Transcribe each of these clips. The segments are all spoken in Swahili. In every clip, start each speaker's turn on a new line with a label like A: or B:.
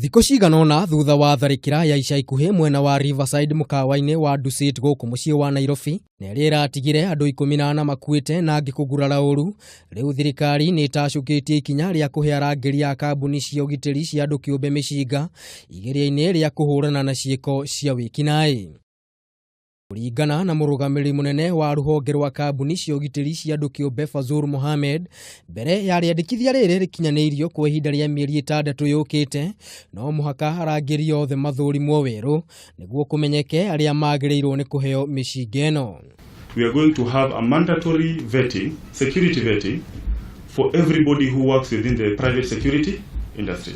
A: Thiko ciganona thutha wa tharikira ya ica ikuhi mwena wa Riverside mukawa-ini wa Dusit guku mucii wa Nairobi na rira atigire andu 14 makuite na angi kugurara uru. Riu thirikari ni tacukitie ikinya ria kuhe Arangiri ya kambuni cia ugitiri cia andu kiumbe micinga igeria-ini ria kuhurana na ciiko cia wikinai. Kuringana na murugamiriri munene wa ruhonge rwa kambuni cia ugitiri cia andu kiumbe Fazul Mohammed, mbere ya riendekithia riri rikinyanirio kwa ihinda ria mieri itandatu yukite, no muhaka Arangiri othe mathurimwo weru niguo kumenyeke aria magirirwo ni kuheo micinga eno.
B: We are going to have a mandatory vetting, security vetting, for everybody who works within the private security industry.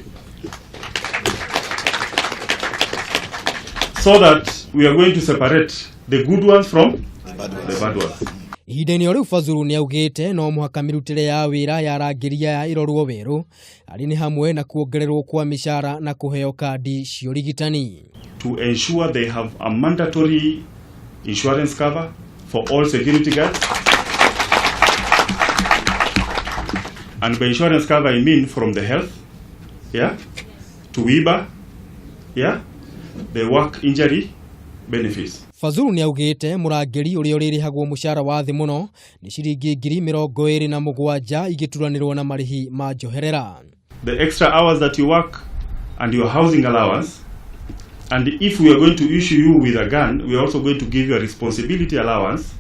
B: So that we are going to separate the good ones from the bad ones.
A: Ihinda-ini riu Fazul ni augite no muhaka mirutire ya wira ya Arangiri ya irorwo weru ari ni hamwe na kuongererwo kwa mishara na kuheo kadi cia urigitani.
B: To ensure they have a mandatory insurance cover for all security guards. And by insurance cover I mean from the health, yeah, to WIBA, yeah, the work injury benefits.
A: Fazul ni augite Murangiri uria uririhagwo mushara wa thi muno ni ciringi 27,000 igituranirwo na marihi ma njoherera.
B: The extra hours that you work and your housing allowance, and if we are going to issue you with a gun, we are also going to give you a responsibility allowance,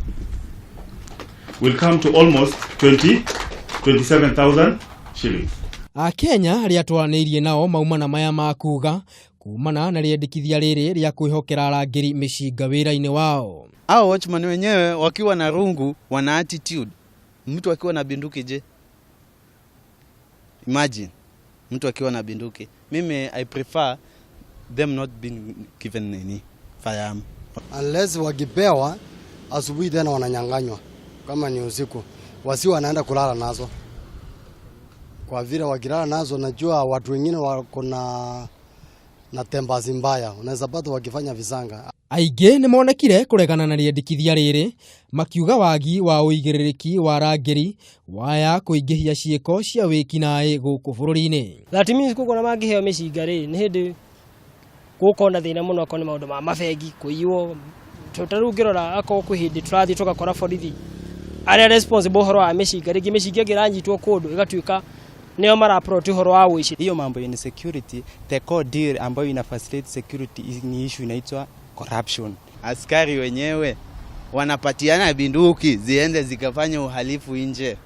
B: will come to almost 27,000 shillings.
A: Akenya aria twaranirie nao maumana maya makuga kumana na riendekithia riri ria kwihokera Arangiri micinga wira-ini wao.
C: Hao watchman wenyewe wakiwa na rungu wana attitude. Mtu akiwa na binduki je? Imagine mtu akiwa na binduki. Mimi I prefer them not being given any firearm.
D: Unless wakipewa asubuhi tena wananyanganywa kama ni usiku. Wasi wanaenda kulala nazo. Kwa vile wakilala nazo najua watu wengine wako na tembazi mbaya, unaweza pata wakifanya visanga.
A: Aige ni monekire kuregana na riendekithia riri makiuga wagi wa uigiririki wa Arangiri waya kuingihia ciiko cia wikinai guku bururi-ini.
E: That means kuko na magiheo micinga riri ni hindi guko na thina muno ko ni maundu ma mabegi kuiyo tutarungirora ako ku hindi turathi tugakora borithi aria responsible horo wa micinga rigi micinga ngiranyitwo kundu igatuika neo mara proti horo wa wici.
C: Hiyo mambo ya security, the core deal ambayo ina facilitate security ni issue inaitwa corruption. Askari wenyewe wanapatiana binduki ziende zikafanya uhalifu nje.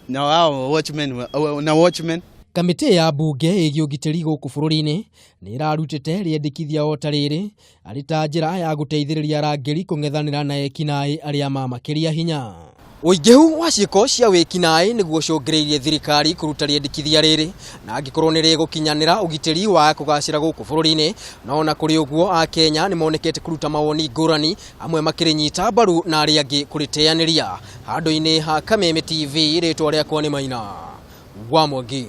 C: Na wao watchmen
A: Kamite ya bunge igi ugitiri guku bururi-ini ni irarutite riendekithia o tariri ari ta njira ya guteithiriria Arangiri kung'ethanira na wikinai aria mamakiria hinya. Uigehu wa ciiko cia wikinai niguo cungiriirie thirikari kuruta riendekithia riri na angikorwo ni rigukinyanira ugitiri wa kugacira guku bururi-ini, no na kuri uguo Akenya ni monekete kuruta mawoni ngurani amwe makirinyita mbaru na aria angi kuriteaniria. Handu-ini ha Kameme TV ritwa riakwa ni Maina wa Mwangi.